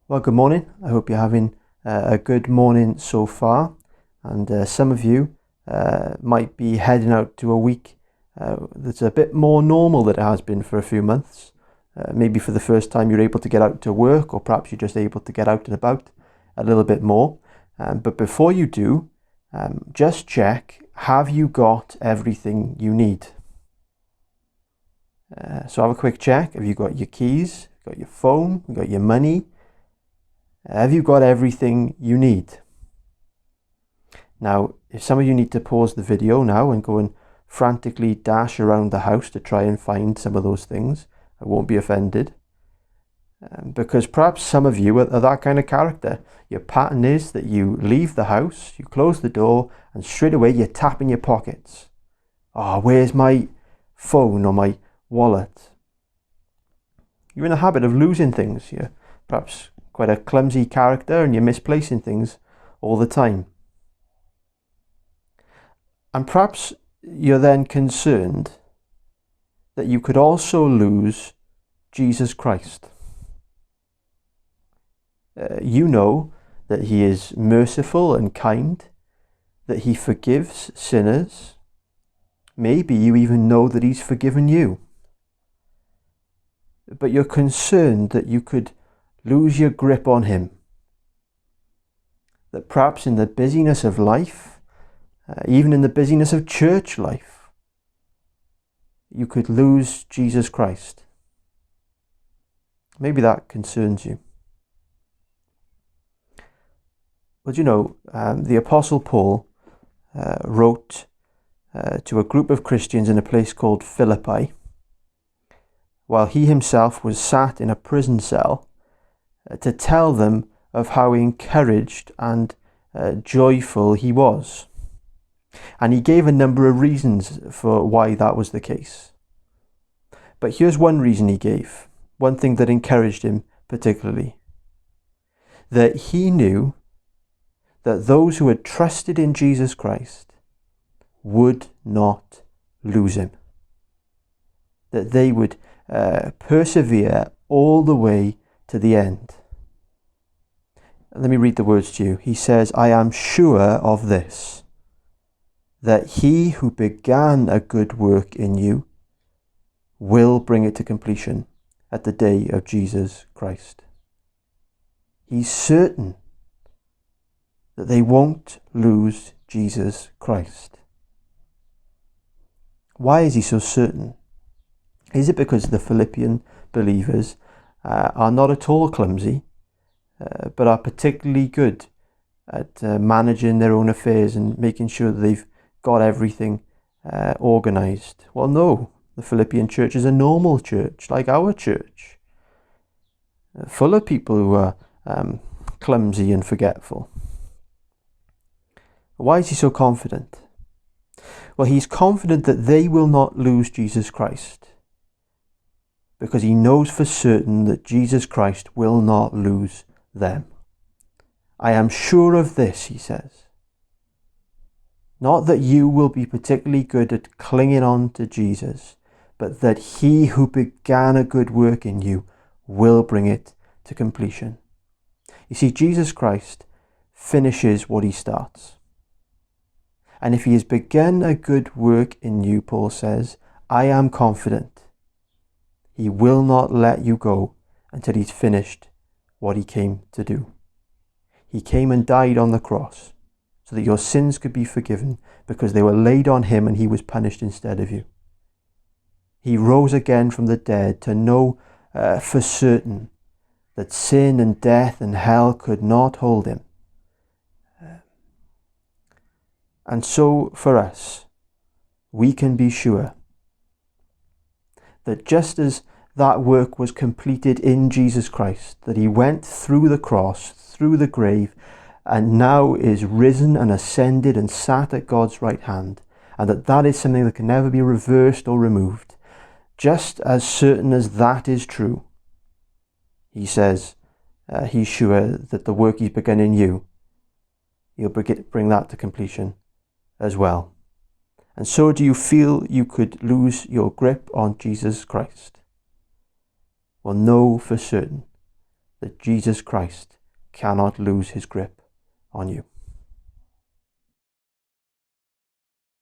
Well, good morning. I hope you're having a good morning so far. And some of you might be heading out to a week that's a bit more normal than it has been for a few months. Maybe for the first time you're able to get out to work, or perhaps you're just able to get out and about a little bit more. But before you do, just check, have you got everything you need? So have a quick check. Have you got your keys, got your phone, you got your money? Have you got everything you need? Now, if some of you need to pause the video now and go and frantically dash around the house to try and find some of those things, I won't be offended. Because perhaps some of you are that kind of character. Your pattern is that you leave the house, you close the door, and straight away you tap in your pockets. Oh, where's my phone or my wallet? You're in the habit of losing things. You're perhaps quite a clumsy character and you're misplacing things all the time. And perhaps you're then concerned that you could also lose Jesus Christ. You know that he is merciful and kind, that he forgives sinners. Maybe you even know that he's forgiven you. But you're concerned that you could lose your grip on him. That perhaps in the busyness of life, even in the busyness of church life, you could lose Jesus Christ. Maybe that concerns you. Well, you know, the Apostle Paul wrote to a group of Christians in a place called Philippi, while he himself was sat in a prison cell, to tell them of how encouraged and joyful he was. And he gave a number of reasons for why that was the case. But here's one reason he gave, one thing that encouraged him particularly. That he knew that those who had trusted in Jesus Christ would not lose him. That they would persevere all the way to the end. Let me read the words to you. He says, "I am sure of this, that he who began a good work in you will bring it to completion at the day of Jesus Christ." He's certain that they won't lose Jesus Christ. Why is he so certain? Is it because the Philippian believers are not at all clumsy, but are particularly good at managing their own affairs and making sure that they've got everything organized? Well, no. The Philippian church is a normal church, like our church, full of people who are clumsy and forgetful. Why is he so confident? Well, he's confident that they will not lose Jesus Christ, because he knows for certain that Jesus Christ will not lose them. I am sure of this, he says. Not that you will be particularly good at clinging on to Jesus, but that he who began a good work in you will bring it to completion. You see, Jesus Christ finishes what he starts. And if he has begun a good work in you, Paul says, I am confident he will not let you go until he's finished what he came to do. He came and died on the cross so that your sins could be forgiven because they were laid on him and he was punished instead of you. He rose again from the dead to know for certain that sin and death and hell could not hold him. And so for us, we can be sure that just as that work was completed in Jesus Christ, that he went through the cross, through the grave, and now is risen and ascended and sat at God's right hand, and that is something that can never be reversed or removed. Just as certain as that is true, he says he's sure that the work he's begun in you, he'll bring that to completion as well. And so do you feel you could lose your grip on Jesus Christ? Well, know for certain that Jesus Christ cannot lose his grip on you.